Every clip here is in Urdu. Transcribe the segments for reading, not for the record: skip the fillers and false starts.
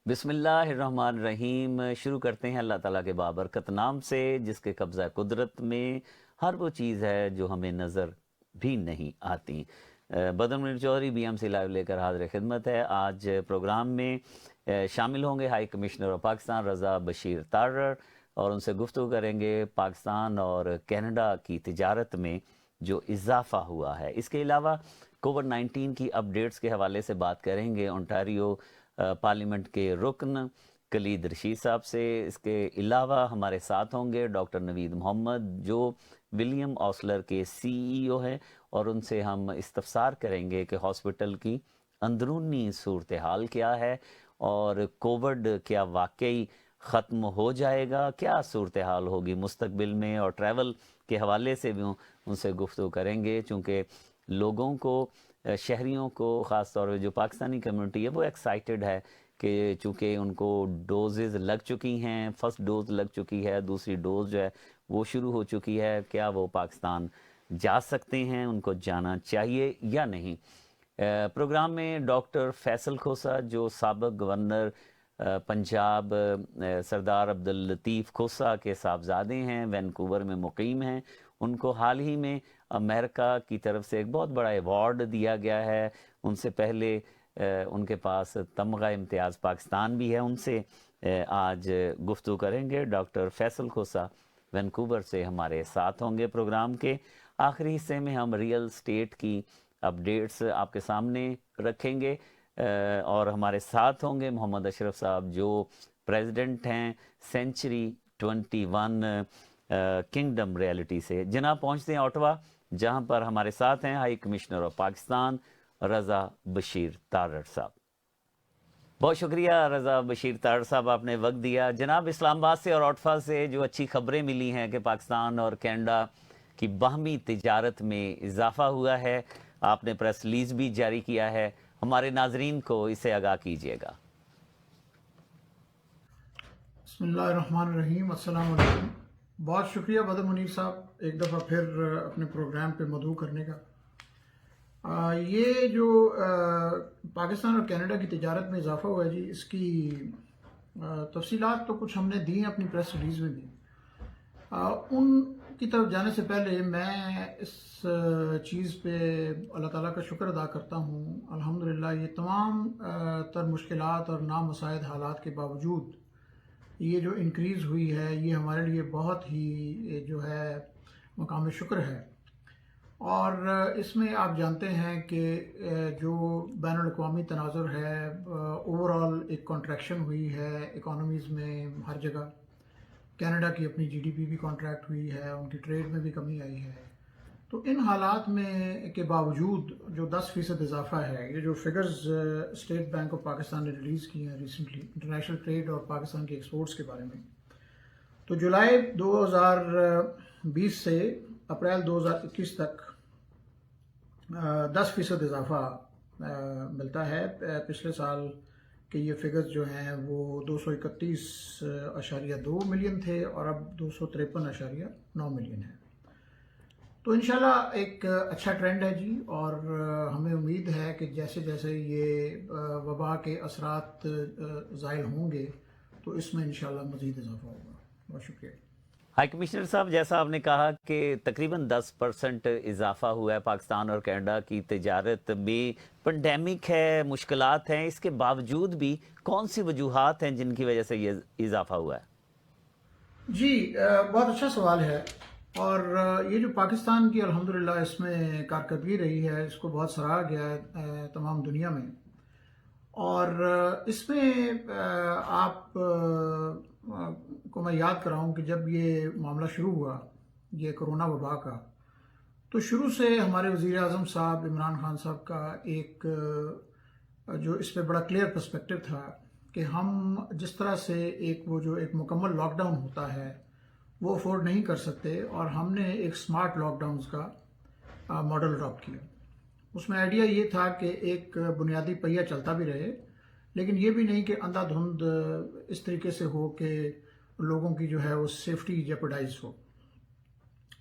بسم اللہ الرحمن الرحیم۔ شروع کرتے ہیں اللہ تعالیٰ کے بابرکت نام سے، جس کے قبضہ قدرت میں ہر وہ چیز ہے جو ہمیں نظر بھی نہیں آتی۔ بدر منیر چودھری BMC لائیو لے کر حاضر خدمت ہے۔ آج پروگرام میں شامل ہوں گے ہائی کمشنر آف پاکستان رضا بشیر تارڑ، اور ان سے گفتگو کریں گے پاکستان اور کینیڈا کی تجارت میں جو اضافہ ہوا ہے۔ اس کے علاوہ کووڈ-19 کی اپڈیٹس کے حوالے سے بات کریں گے اونٹاریو پارلیمنٹ کے رکن کلید رشید صاحب سے۔ اس کے علاوہ ہمارے ساتھ ہوں گے ڈاکٹر نوید محمد، جو ولیم آسلر کے CEO ہیں، اور ان سے ہم استفسار کریں گے کہ ہاسپٹل کی اندرونی صورتحال کیا ہے، اور کووڈ کیا واقعی ختم ہو جائے گا، کیا صورتحال ہوگی مستقبل میں، اور ٹریول کے حوالے سے بھی ان سے گفتگو کریں گے، چونکہ لوگوں کو، شہریوں کو، خاص طور پہ جو پاکستانی کمیونٹی ہے وہ ایکسائٹڈ ہے کہ چونکہ ان کو ڈوزز لگ چکی ہیں، فرسٹ ڈوز لگ چکی ہے، دوسری ڈوز جو ہے وہ شروع ہو چکی ہے، کیا وہ پاکستان جا سکتے ہیں، ان کو جانا چاہیے یا نہیں۔ پروگرام میں ڈاکٹر فیصل کھوسہ، جو سابق گورنر پنجاب سردار عبداللطیف کھوسہ کے صاحبزادے ہیں، وینکوور میں مقیم ہیں، ان کو حال ہی میں امریکہ کی طرف سے ایک بہت بڑا ایوارڈ دیا گیا ہے۔ ان سے پہلے ان کے پاس تمغہ امتیاز پاکستان بھی ہے۔ ان سے آج گفتگو کریں گے۔ ڈاکٹر فیصل کھوسہ وینکوور سے ہمارے ساتھ ہوں گے۔ پروگرام کے آخری حصے میں ہم ریئل اسٹیٹ کی اپڈیٹس آپ کے سامنے رکھیں گے، اور ہمارے ساتھ ہوں گے محمد اشرف صاحب، جو پریزیڈنٹ ہیں سینچری 21 کنگڈم ریئلٹی سے۔ جناب پہنچتے ہیں اوٹوا، جہاں پر ہمارے ساتھ ہیں ہائی کمشنر آف پاکستان رضا بشیر تارڑ صاحب۔ بہت شکریہ رضا بشیر تارڑ صاحب، آپ نے وقت دیا۔ جناب اسلام آباد سے اور اوٹوا سے جو اچھی خبریں ملی ہیں کہ پاکستان اور کینیڈا کی باہمی تجارت میں اضافہ ہوا ہے، آپ نے پریس ریلیز بھی جاری کیا ہے، ہمارے ناظرین کو اس سے آگاہ کیجیے گا۔ بسم اللہ الرحمن الرحیم۔ السلام علیکم۔ بہت شکریہ بدر منیر صاحب ایک دفعہ پھر اپنے پروگرام پہ مدعو کرنے کا۔ یہ جو پاکستان اور کینیڈا کی تجارت میں اضافہ ہوا ہے جی، اس کی تفصیلات تو کچھ ہم نے دی ہیں اپنی پریس ریلیز میں بھی۔ ان کی طرف جانے سے پہلے میں اس چیز پہ اللہ تعالیٰ کا شکر ادا کرتا ہوں، الحمدللہ یہ تمام تر مشکلات اور نامساعد حالات کے باوجود یہ جو انکریز ہوئی ہے، یہ ہمارے لیے بہت ہی جو ہے مقام شکر ہے۔ اور اس میں آپ جانتے ہیں کہ جو بین الاقوامی تناظر ہے، اوور آل ایک کنٹریکشن ہوئی ہے اکانومیز میں ہر جگہ۔ کینیڈا کی اپنی GDP بھی کنٹریکٹ ہوئی ہے، ان کی ٹریڈ میں بھی کمی آئی ہے۔ تو ان حالات میں کے باوجود جو 10% اضافہ ہے، یہ جو figures state bank of Pakistan نے ریلیز کی ہیں ریسنٹلی انٹرنیشنل ٹریڈ اور پاکستان کے ایکسپورٹس کے بارے میں، تو جولائی 2020 سے اپریل 2021 تک 10% اضافہ ملتا ہے۔ پچھلے سال کے یہ فگرز جو ہیں وہ 231.2 ملین تھے، اور اب 253.9 ملین ہے۔ تو انشاءاللہ ایک اچھا ٹرینڈ ہے جی، اور ہمیں امید ہے کہ جیسے جیسے یہ وبا کے اثرات زائل ہوں گے تو اس میں انشاءاللہ مزید اضافہ ہوگا۔ بہت شکریہ۔ ہائی کمشنر صاحب، جیسا آپ نے کہا کہ تقریباً 10% اضافہ ہوا ہے پاکستان اور کینیڈا کی تجارت میں، پینڈیمک ہے، مشکلات ہیں، اس کے باوجود بھی کون سی وجوہات ہیں جن کی وجہ سے یہ اضافہ ہوا ہے؟ جی بہت اچھا سوال ہے، اور یہ جو پاکستان کی الحمدللہ اس میں کارکردگی رہی ہے، اس کو بہت سراہا گیا ہے تمام دنیا میں۔ اور اس میں آپ کو میں یاد کراؤں کہ جب یہ معاملہ شروع ہوا یہ کرونا وبا کا، تو شروع سے ہمارے وزیر اعظم صاحب عمران خان صاحب کا ایک جو اس پہ بڑا کلیئر پرسپیکٹو تھا کہ ہم جس طرح سے وہ جو ایک مکمل لاک ڈاؤن ہوتا ہے وہ افورڈ نہیں کر سکتے، اور ہم نے ایک سمارٹ لاک ڈاؤنز کا ماڈل اڈاپٹ کیا۔ اس میں آئیڈیا یہ تھا کہ ایک بنیادی پہیہ چلتا بھی رہے، لیکن یہ بھی نہیں کہ اندھا دھند اس طریقے سے ہو کہ لوگوں کی جو ہے وہ سیفٹی جیپرڈائز ہو۔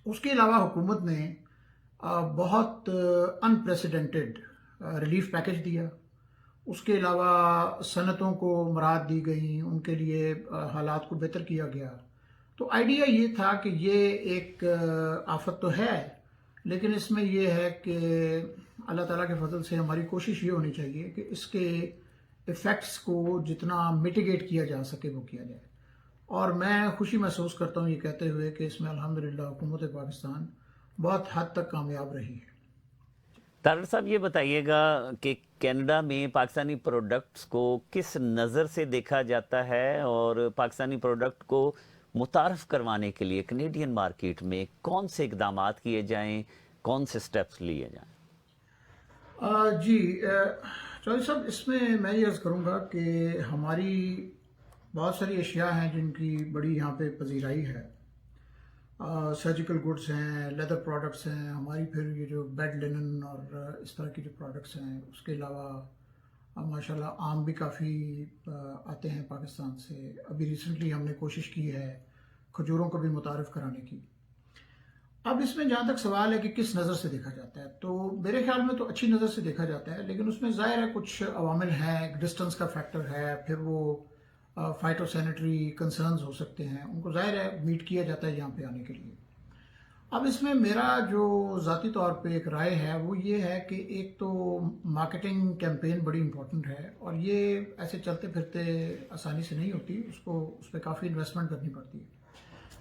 اس کے علاوہ حکومت نے بہت انپریسیڈنٹڈ ریلیف پیکج دیا، اس کے علاوہ صنعتوں کو مراد دی گئیں، ان کے لیے حالات کو بہتر کیا گیا. تو آئیڈیا یہ تھا کہ یہ ایک آفت تو ہے، لیکن اس میں یہ ہے کہ اللہ تعالیٰ کے فضل سے ہماری کوشش یہ ہونی چاہیے کہ اس کے ایفیکٹس کو جتنا میٹیگیٹ کیا جا سکے وہ کیا جائے. اور میں خوشی محسوس کرتا ہوں یہ کہتے ہوئے کہ اس میں الحمدللہ حکومت پاکستان بہت حد تک کامیاب رہی ہے. طارق صاحب یہ بتائیے گا کہ کینیڈا میں پاکستانی پروڈکٹس کو کس نظر سے دیکھا جاتا ہے، اور پاکستانی پروڈکٹ کو متعارف کروانے کے لیے کینیڈین مارکیٹ میں کون سے اقدامات کیے جائیں، کون سے سٹیپس لیے جائیں؟ جی چودھری صاحب، اس میں یہ عرض کروں گا کہ ہماری بہت ساری اشیاء ہیں جن کی بڑی یہاں پہ پذیرائی ہے. سرجیکل گڈس ہیں، لیدر پروڈکٹس ہیں ہماری، پھر یہ جو بیڈ لینن اور اس طرح کی جو پروڈکٹس ہیں. اس کے علاوہ ماشاءاللہ آم بھی کافی آتے ہیں پاکستان سے. ابھی ریسنٹلی ہم نے کوشش کی ہے کھجوروں کو بھی متعارف کرانے کی. اب اس میں جہاں تک سوال ہے کہ کس نظر سے دیکھا جاتا ہے، تو میرے خیال میں تو اچھی نظر سے دیکھا جاتا ہے، لیکن اس میں ظاہر ہے کچھ عوامل ہیں. ڈسٹنس کا فیکٹر ہے، پھر وہ فائٹو سینیٹری کنسرنز ہو سکتے ہیں، ان کو ظاہر ہے میٹ کیا جاتا ہے یہاں پہ آنے کے لیے. اب اس میں میرا جو ذاتی طور پہ ایک رائے ہے وہ یہ ہے کہ ایک تو مارکیٹنگ کیمپین بڑی امپورٹنٹ ہے، اور یہ ایسے چلتے پھرتے آسانی سے نہیں ہوتی، اس پہ کافی انویسٹمنٹ کرنی پڑتی ہے.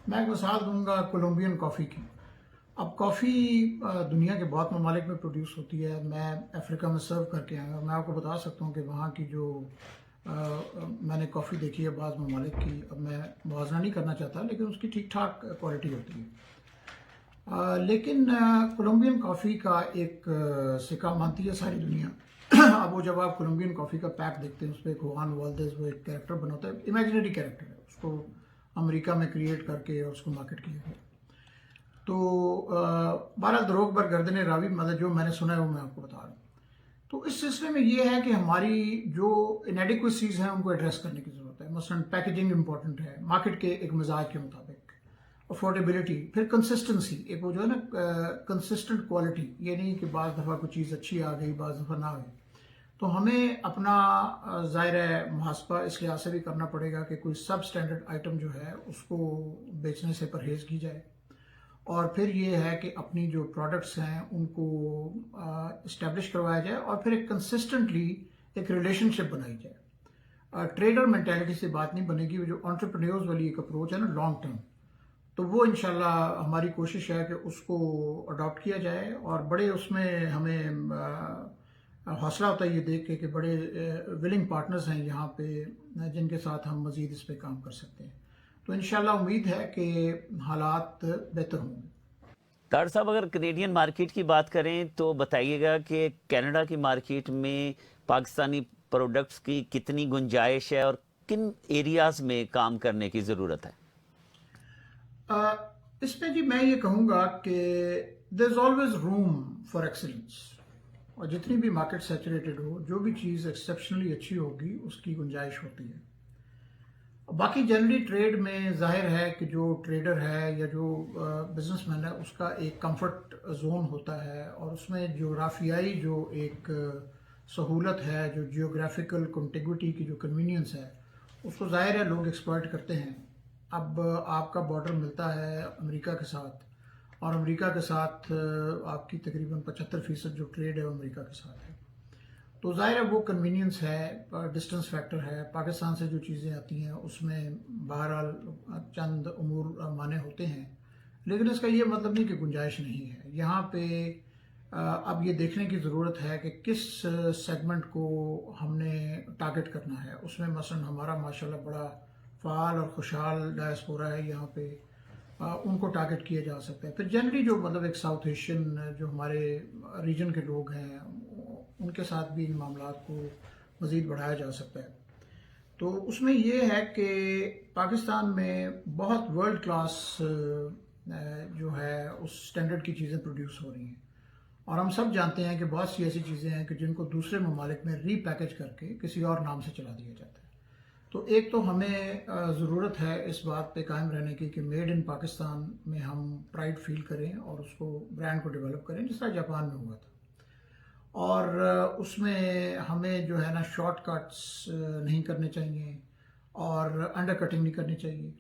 میں ایک مثال دوں گا کولمبین کافی کی. اب کافی دنیا کے بہت ممالک میں پروڈیوس ہوتی ہے. میں افریقہ میں سرو کر کے آیا ہوں، میں آپ کو بتا سکتا ہوں کہ وہاں کی جو میں نے کافی دیکھی ہے بعض ممالک کی. اب میں موازنہ نہیں کرنا چاہتا، لیکن اس کی ٹھیک ٹھاک کوالٹی ہوتی ہے. لیکن کولمبین کافی کا ایک سکہ مانتی ہے ساری دنیا. اب وہ جب آپ کولمبین کافی کا پیک دیکھتے ہیں، اس پہ ایک خوان والدیز وہ ایک کیریکٹر بناتا ہے، امیجنری کیریکٹر ہے، اس کو امریکہ میں کریٹ کر کے اور اس کو مارکیٹ کیا گیا. تو بہرحال دروغ بر گردن راوی، مطلب جو میں نے سنا ہے وہ میں آپ کو بتا رہا ہوں. تو اس سلسلے میں یہ ہے کہ ہماری جو انیڈیکویسیز ہیں ان کو ایڈریس کرنے کی ضرورت ہے. مثلا پیکیجنگ امپورٹنٹ ہے مارکیٹ کے ایک مزاج کے مطابق، افورڈیبلٹی، پھر کنسسٹنسی، ایک وہ جو ہے نا کنسسٹنٹ کوالٹی. یہ نہیں کہ بعض دفعہ کوئی چیز اچھی آ گئی بعض دفعہ نہ آئی. تو ہمیں اپنا ظاہر ہے محاسبہ اس لحاظ سے بھی کرنا پڑے گا کہ کوئی سب اسٹینڈرڈ آئٹم جو ہے اس کو بیچنے سے پرہیز کی جائے. اور پھر یہ ہے کہ اپنی جو پروڈکٹس ہیں ان کو اسٹیبلش کروایا جائے، اور پھر ایک کنسسٹنٹلی ایک ریلیشن شپ بنائی جائے. ٹریڈر مینٹیلٹی سے بات نہیں بنے گی. وہ جو انٹرپرینیورز والی ایک اپروچ ہے نا لانگ ٹرم، تو وہ انشاءاللہ ہماری کوشش ہے کہ اس کو اڈاپٹ کیا جائے. اور بڑے اس میں ہمیں حوصلہ ہوتا ہے یہ دیکھ کے کہ بڑے ولنگ پارٹنرز ہیں یہاں پہ جن کے ساتھ ہم مزید اس پہ کام کر سکتے ہیں. تو انشاءاللہ امید ہے کہ حالات بہتر ہوں گے. طارق صاحب، اگر کینیڈین مارکیٹ کی بات کریں تو بتائیے گا کہ کینیڈا کی مارکیٹ میں پاکستانی پروڈکٹس کی کتنی گنجائش ہے اور کن ایریاز میں کام کرنے کی ضرورت ہے؟ اس میں جی میں یہ کہوں گا کہ there is always room for excellence. اور جتنی بھی مارکیٹ سیچوریٹڈ ہو، جو بھی چیز ایکسیپشنلی اچھی ہوگی اس کی گنجائش ہوتی ہے. باقی جنرلی ٹریڈ میں ظاہر ہے کہ جو ٹریڈر ہے یا جو بزنس مین ہے اس کا ایک کمفرٹ زون ہوتا ہے، اور اس میں جغرافیائی جو ایک سہولت ہے، جو جیوگرافیکل کنٹیگوٹی کی جو کنوینئنس ہے، اس کو ظاہر ہے لوگ ایکسپلائٹ کرتے ہیں. اب آپ کا بارڈر ملتا ہے امریکہ کے ساتھ، اور امریکہ کے ساتھ آپ کی تقریباً 75% جو ٹریڈ ہے وہ امریکہ کے ساتھ ہے. تو ظاہر ہے وہ کنوینئنس ہے، ڈسٹنس فیکٹر ہے. پاکستان سے جو چیزیں آتی ہیں اس میں بہرحال چند امور مانے ہوتے ہیں، لیکن اس کا یہ مطلب نہیں کہ گنجائش نہیں ہے. یہاں پہ اب یہ دیکھنے کی ضرورت ہے کہ کس سیگمنٹ کو ہم نے ٹارگٹ کرنا ہے. اس میں مثلا ہمارا ماشاءاللہ بڑا فعال اور خوشحال ڈائسپورا ہے یہاں پہ، ان کو ٹارگٹ کیا جا سکتا ہے. پھر جنرلی جو مطلب ایک ساؤتھ ایشین جو ہمارے ریجن کے لوگ ہیں ان کے ساتھ بھی ان معاملات کو مزید بڑھایا جا سکتا ہے. تو اس میں یہ ہے کہ پاکستان میں بہت ورلڈ کلاس جو ہے اس سٹینڈرڈ کی چیزیں پروڈیوس ہو رہی ہیں، اور ہم سب جانتے ہیں کہ بہت سی ایسی چیزیں ہیں کہ جن کو دوسرے ممالک میں ری پیکج کر کے کسی اور نام سے چلا دیا جاتا ہے. تو ایک تو ہمیں ضرورت ہے اس بات پہ قائم رہنے کی کہ میڈ ان پاکستان میں ہم پرائڈ فیل کریں اور اس کو برانڈ کو ڈیولپ کریں، جس طرح جاپان میں ہوا تھا. اور اس میں ہمیں جو ہے نا شارٹ کٹس نہیں کرنے چاہیے اور انڈر کٹنگ نہیں کرنی چاہیے،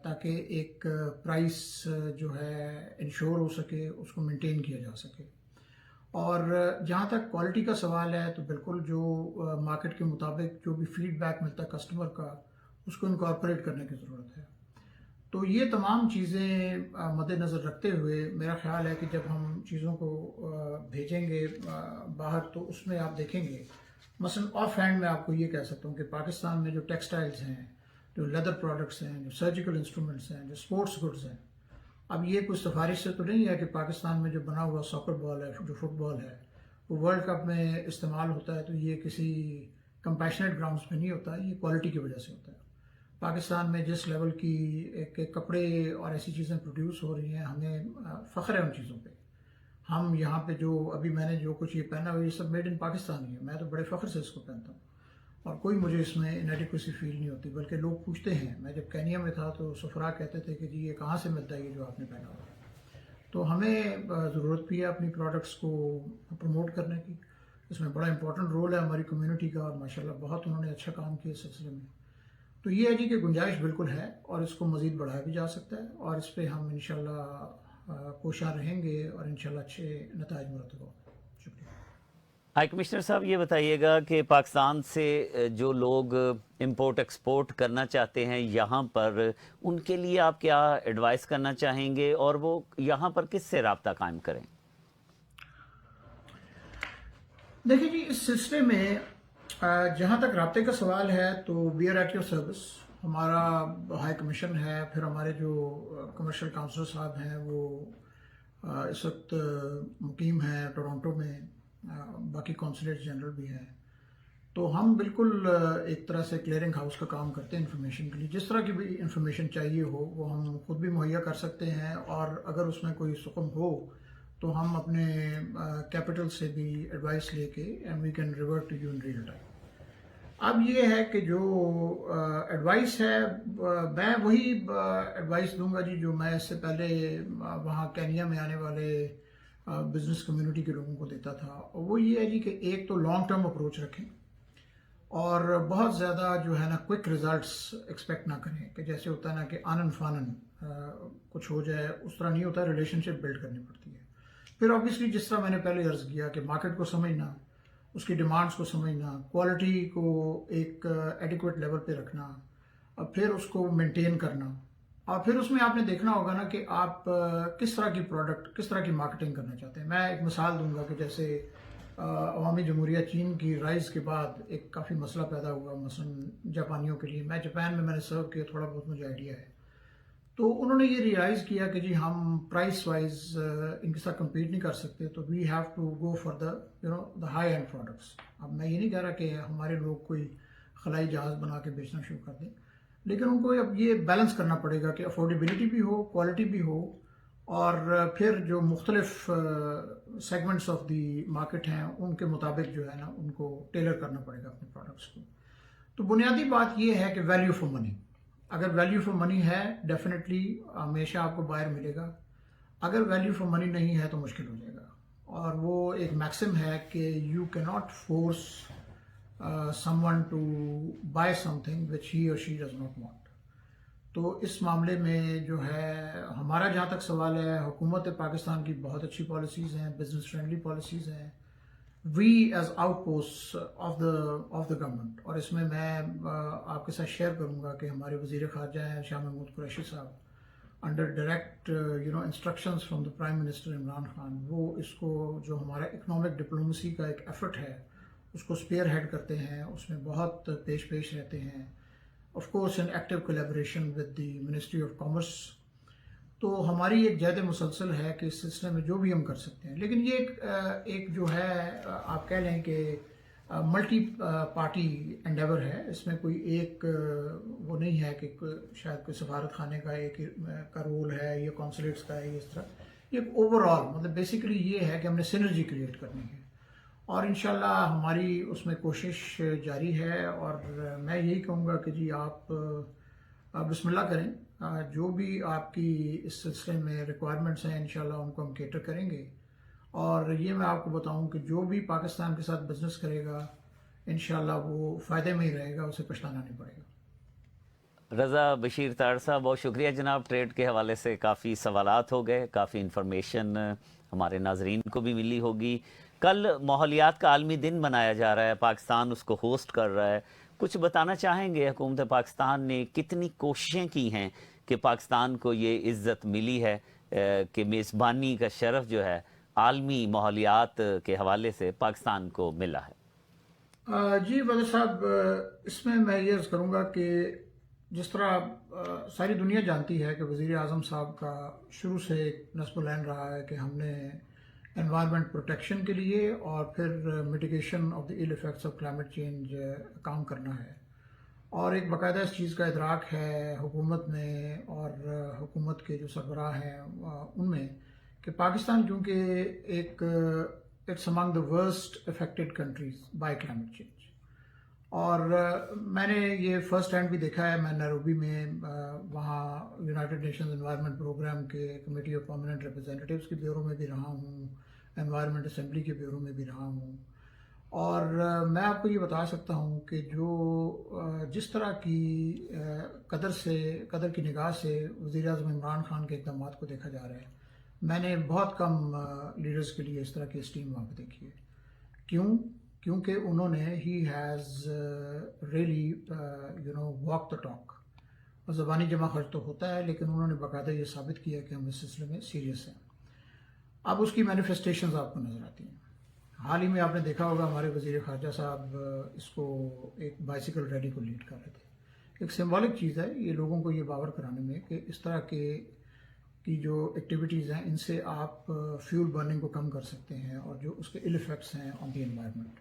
تاکہ ایک پرائس جو ہے انشور ہو سکے، اس کو مینٹین کیا جا سکے۔ اور جہاں تک کوالٹی کا سوال ہے تو بالکل جو مارکیٹ کے مطابق جو بھی فیڈ بیک ملتا ہے کسٹمر کا، اس کو انکارپوریٹ کرنے کی ضرورت ہے۔ تو یہ تمام چیزیں مد نظر رکھتے ہوئے میرا خیال ہے کہ جب ہم چیزوں کو بھیجیں گے باہر، تو اس میں آپ دیکھیں گے، مثلا آف ہینڈ میں آپ کو یہ کہہ سکتا ہوں کہ پاکستان میں جو ٹیکسٹائلز ہیں، جو لیدر پروڈکٹس ہیں، جو سرجیکل انسٹرومنٹس ہیں، جو اسپورٹس گڈز ہیں، اب یہ کوئی سفارش سے تو نہیں ہے کہ پاکستان میں جو بنا ہوا ساکر بال ہے، جو فٹ بال ہے، وہ ورلڈ کپ میں استعمال ہوتا ہے تو یہ کسی کمپیشنیٹ گراؤنڈس پہ نہیں ہوتا، یہ کوالٹی کی وجہ سے ہوتا ہے۔ پاکستان میں جس لیول کی ایک کپڑے اور ایسی چیزیں پروڈیوس ہو رہی ہیں، ہمیں فخر ہے ان چیزوں پہ۔ ہم یہاں پہ جو ابھی میں نے جو کچھ یہ پہنا ہوا، یہ سب میڈ ان پاکستان ہی ہے، میں تو بڑے فخر سے اس کو پہنتا ہوں، اور کوئی مجھے اس میں انیڈیکویسی فیل نہیں ہوتی، بلکہ لوگ پوچھتے ہیں۔ میں جب کینیا میں تھا تو سفراء کہتے تھے کہ جی یہ کہاں سے ملتا ہے یہ جو آپ نے پہنا ہوا ہے۔ تو ہمیں ضرورت بھی ہے اپنی پروڈکٹس کو پروموٹ کرنے کی، اس میں بڑا امپورٹنٹ رول ہے ہماری کمیونٹی کا، اور ماشاءاللہ بہت انہوں نے اچھا کام کیا اس سلسلے میں۔ تو یہ ہے جی کہ گنجائش بالکل ہے، اور اس کو مزید بڑھایا بھی جا سکتا ہے، اور اس پہ ہم انشاءاللہ کوشاں رہیں گے، اور انشاءاللہ اچھے نتائج مرتب ہوں گے۔ شکریہ۔ ہائی کمشنر صاحب، یہ بتائیے گا کہ پاکستان سے جو لوگ امپورٹ ایکسپورٹ کرنا چاہتے ہیں یہاں پر، ان کے لیے آپ کیا ایڈوائس کرنا چاہیں گے، اور وہ یہاں پر کس سے رابطہ قائم کریں؟ دیکھیں جی، اس سلسلے میں جہاں تک رابطے کا سوال ہے تو we are at your service, ہمارا ہائی کمیشن ہے، پھر ہمارے جو کمرشل کاؤنسلر صاحب ہیں وہ اس وقت مقیم ہیں ٹورانٹو میں، باقی کونسلیٹ جنرل بھی ہیں، تو ہم بالکل ایک طرح سے کلیئرنگ ہاؤس کا کام کرتے ہیں انفارمیشن کے لیے۔ جس طرح کی بھی انفارمیشن چاہیے ہو وہ ہم خود بھی مہیا کر سکتے ہیں، اور اگر اس میں کوئی سقم ہو تو ہم اپنے کیپٹل سے بھی ایڈوائس لے کے and we can revert to you in real time. اب یہ ہے کہ جو ایڈوائس ہے، میں وہی ایڈوائس دوں گا جی جو میں اس سے پہلے وہاں کینیا میں آنے والے بزنس کمیونٹی کے لوگوں کو دیتا تھا، اور وہ یہ ہے جی کہ ایک تو لانگ ٹرم اپروچ رکھیں، اور بہت زیادہ جو ہے نا کوئک ریزلٹس ایکسپیکٹ نہ کریں، کہ جیسے ہوتا ہے نا کہ آنن فانن کچھ ہو جائے، اس طرح نہیں ہوتا، ریلیشن شپ بلڈ کرنی پڑتی ہے۔ پھر آبویسلی جس طرح میں نے پہلے عرض کیا کہ مارکیٹ کو سمجھنا، اس کی ڈیمانڈز کو سمجھنا، کوالٹی کو ایک ایڈیکویٹ لیول پہ رکھنا، اور پھر اس کو مینٹین کرنا، اور پھر اس میں آپ نے دیکھنا ہوگا نا کہ آپ کس طرح کی پروڈکٹ، کس طرح کی مارکیٹنگ کرنا چاہتے ہیں۔ میں ایک مثال دوں گا کہ جیسے عوامی جمہوریہ چین کی رائز کے بعد ایک کافی مسئلہ پیدا ہوا، مثلا جاپانیوں کے لیے۔ میں جاپان میں نے سرو کیا، تھوڑا بہت مجھے آئیڈیا ہے۔ تو انہوں نے یہ ریئلائز کیا کہ جی ہم پرائس وائز ان کے ساتھ کمپیٹ نہیں کر سکتے، تو we have to go for the high end products. اب میں یہ نہیں کہہ رہا کہ ہمارے لوگ کوئی خلائی جہاز بنا کے بیچنا شروع کر دیں، لیکن ان کو اب یہ بیلنس کرنا پڑے گا کہ افورڈیبلٹی بھی ہو، کوالٹی بھی ہو، اور پھر جو مختلف سیگمنٹس آف دی مارکیٹ ہیں ان کے مطابق جو ہے نا ان کو ٹیلر کرنا پڑے گا اپنے پروڈکٹس کو۔ تو بنیادی بات یہ ہے کہ ویلیو فار منی، اگر ویلیو فار منی ہے ڈیفینیٹلی ہمیشہ آپ کو بائر ملے گا، اگر ویلیو فار منی نہیں ہے تو مشکل ہو جائے گا۔ اور وہ ایک میکسم ہے کہ یو کی not force someone to buy something which he اور شی ڈز ناٹ وانٹ۔ تو اس معاملے میں جو ہے ہمارا جہاں تک سوال ہے، حکومت پاکستان کی بہت اچھی پالیسیز ہیں، بزنس فرینڈلی پالیسیز ہیں، we as outpost of the government. اور اس میں آپ کے ساتھ شیئر کروں گا کہ ہمارے وزیر خارجہ ہیں شاہ محمود قریشی صاحب، under direct instructions from the prime minister Imran Khan, وہ اس کو جو ہمارا اکنامک ڈپلومسی کا ایک ایفرٹ ہے اس کو اسپیئر ہیڈ کرتے ہیں، اس میں بہت پیش رہتے ہیں، of course in active collaboration with the ministry of commerce. تو ہماری ایک جہد مسلسل ہے کہ اس سلسلے میں جو بھی ہم کر سکتے ہیں، لیکن یہ ایک جو ہے آپ کہہ لیں کہ ملٹی پارٹی انڈیور ہے، اس میں کوئی ایک وہ نہیں ہے کہ شاید کوئی سفارت خانے کا ایک کا رول ہے یا کونسلیٹس کا ہے، اس طرح ایک اوور آل مطلب بیسیکلی یہ ہے کہ ہم نے سینرجی کریٹ کرنی ہے، اور انشاءاللہ ہماری اس میں کوشش جاری ہے۔ اور میں یہی کہوں گا کہ جی آپ بسم اللہ کریں، جو بھی آپ کی اس سلسلے میں ریکوائرمنٹس ہیں انشاءاللہ ان کو ہم کیٹر کریں گے، اور یہ میں آپ کو بتاؤں کہ جو بھی پاکستان کے ساتھ بزنس کرے گا انشاءاللہ وہ فائدے میں ہی رہے گا, اسے پچھتانا نہیں پڑے گا. رضا بشیر طاہر صاحب بہت شکریہ جناب. ٹریڈ کے حوالے سے کافی سوالات ہو گئے, کافی انفارمیشن ہمارے ناظرین کو بھی ملی ہوگی. کل ماحولیات کا عالمی دن منایا جا رہا ہے, پاکستان اس کو ہوسٹ کر رہا ہے. کچھ بتانا چاہیں گے حکومت پاکستان نے کتنی کوششیں کی ہیں کہ پاکستان کو یہ عزت ملی ہے کہ میزبانی کا شرف جو ہے عالمی ماحولیات کے حوالے سے پاکستان کو ملا ہے؟ جی بدر صاحب, اس میں یہ عرض کروں گا کہ جس طرح ساری دنیا جانتی ہے کہ وزیر اعظم صاحب کا شروع سے ایک نصب العین رہا ہے کہ ہم نے انوائرمنٹ پروٹیکشن کے لیے اور پھر mitigation of the ill effects of climate change کام کرنا ہے, اور ایک باقاعدہ اس چیز کا ادراک ہے حکومت میں اور حکومت کے جو سربراہ ہیں ان میں کہ پاکستان کیونکہ ایک it's among the worst affected countries by climate change. اور میں نے یہ فرسٹ ہینڈ بھی دیکھا ہے. میں نیروبی میں وہاں یونائٹڈ نیشنز انوائرمنٹ پروگرام کے کمیٹی آف پرماننٹ ریپرزینٹیوز کے بیورو میں بھی رہا ہوں, انوائرمنٹ اسمبلی کے بیورو میں بھی رہا ہوں, اور میں آپ کو یہ بتا سکتا ہوں کہ جس طرح کی قدر کی نگاہ سے وزیر اعظم عمران خان کے اقدامات کو دیکھا جا رہا ہے, میں نے بہت کم لیڈرز کے لیے اس طرح کی اسٹیم وہاں پہ دیکھی ہے. کیونکہ انہوں نے he has really walk the talk. اور زبانی جمع خرچ تو ہوتا ہے لیکن انہوں نے باقاعدہ یہ ثابت کیا کہ ہم اس سلسلے میں سیریس ہیں. اب اس کی مینیفیسٹیشنز آپ کو نظر آتی ہیں. حال ہی میں آپ نے دیکھا ہوگا ہمارے وزیر خارجہ صاحب اس کو ایک بائسیکل ریلی کو لیڈ کر رہے تھے. ایک سمبولک چیز ہے یہ لوگوں کو یہ باور کرانے میں کہ اس طرح کی جو ایکٹیویٹیز ہیں ان سے آپ فیول برننگ کو کم کر سکتے ہیں اور جو اس کے ایل ایفیکٹس ہیں آن دی انوائرمنٹ.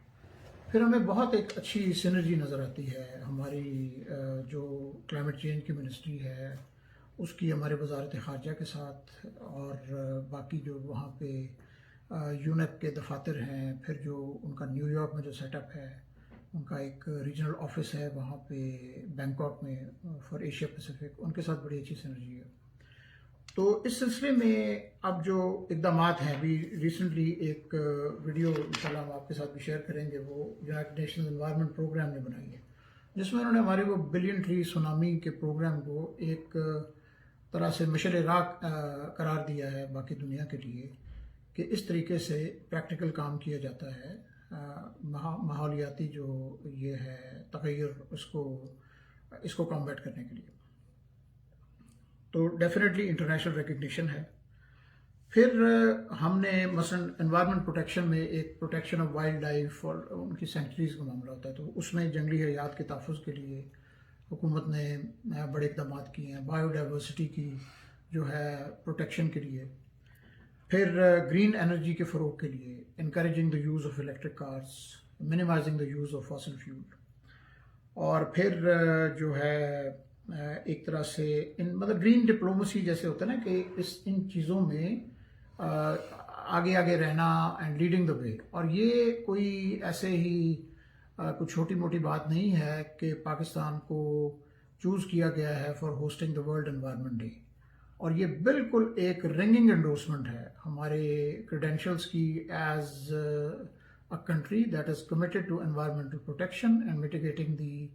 پھر ہمیں بہت ایک اچھی سینرجی نظر آتی ہے. ہماری جو کلائمیٹ چینج کی منسٹری ہے اس کی ہمارے وزارت خارجہ کے ساتھ, اور باقی جو وہاں پہ یونیپ کے دفاتر ہیں, پھر جو ان کا نیو یارک میں جو سیٹ اپ ہے, ان کا ایک ریجنل آفس ہے وہاں پہ بینکاک میں فار ایشیا پیسیفک, ان کے ساتھ بڑی اچھی سینرجی ہے. تو اس سلسلے میں اب جو اقدامات ہیں, ابھی ریسنٹلی ایک ویڈیو انشاءاللہ ہم آپ کے ساتھ بھی شیئر کریں گے, وہ یونائٹڈ نیشنز انوائرمنٹ پروگرام نے بنائی ہے جس میں انہوں نے ہمارے وہ بلین ٹری سونامی کے پروگرام کو ایک طرح سے مشعل راہ قرار دیا ہے باقی دنیا کے لیے کہ اس طریقے سے پریکٹیکل کام کیا جاتا ہے ماحولیاتی جو یہ ہے تغیر اس کو کامبیٹ کرنے کے لیے. تو ڈیفینیٹلی انٹرنیشنل ریکگنیشن ہے. پھر ہم نے مثلا انوائرمنٹ پروٹیکشن میں ایک پروٹیکشن آف وائلڈ لائف اور ان کی سینچریز کا معاملہ ہوتا ہے, تو اس میں جنگلی حیات کے تحفظ کے لیے حکومت نے بڑے اقدامات کیے ہیں. بایو ڈائیورسٹی کی جو ہے پروٹیکشن کے لیے, پھر گرین انرجی کے فروغ کے لیے encouraging the use of electric cars, minimizing the use of fossil fuel, اور پھر جو ہے ایک طرح سے مطلب گرین ڈپلومسی جیسے ہوتا ہے نا کہ ان چیزوں میں آگے رہنا اینڈ لیڈنگ دا وے. اور یہ کوئی ایسے ہی کوئی چھوٹی موٹی بات نہیں ہے کہ پاکستان کو چوز کیا گیا ہے for hosting the world environment day, اور یہ بالکل ایک رنگنگ انڈورسمنٹ ہے ہمارے کریڈینشلز کی as a country that is committed to environmental protection and mitigating the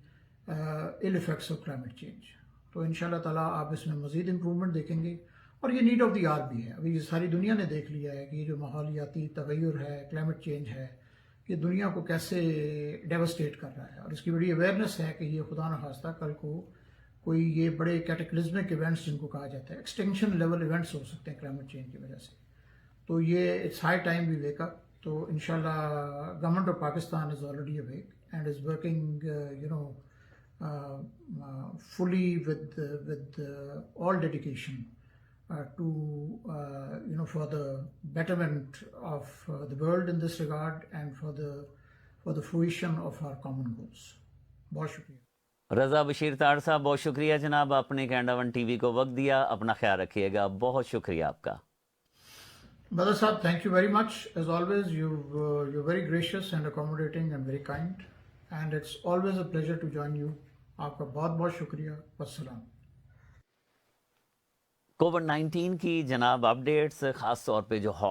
ill effects of climate change. تو ان شاء اللہ تعالیٰ آپ اس میں مزید امپرومنٹ دیکھیں گے, اور یہ نیڈ آف دی آر بھی ہے. ابھی ساری دنیا نے دیکھ لیا ہے کہ یہ جو ماحولیاتی تغیر ہے, کلائمیٹ چینج ہے, یہ دنیا کو کیسے ڈیوسٹیٹ کر رہا ہے, اور اس کی بڑی اویئرنیس ہے کہ یہ خدا نخواستہ کل کو کوئی یہ بڑے کیٹیکلزمک ایونٹس جن کو کہا جاتا ہے ایکسٹنکشن لیول ایونٹس ہو سکتے ہیں کلائمیٹ چینج کی وجہ سے. تو یہ it's high time we wake up. تو انشاءاللہ government of Pakistan is already awake and is working fully with all dedication to for the betterment of the world in this regard and for the fruition of our common goals. بہت شکریہ. رضا بشیر طاہر صاحب بہت شکریہ جناب, آپ نے کینیڈا ون ٹی وی کو وقت دیا. اپنا خیال رکھیے گا, بہت شکریہ آپ کا. بدر صاحب thank you very much as always. You're very gracious and accommodating and very kind, and it's always a pleasure to join you. آپ کا بہت بہت شکریہ. والسلام. کووڈ 19 کی جناب اپڈیٹس, خاص طور پہ جو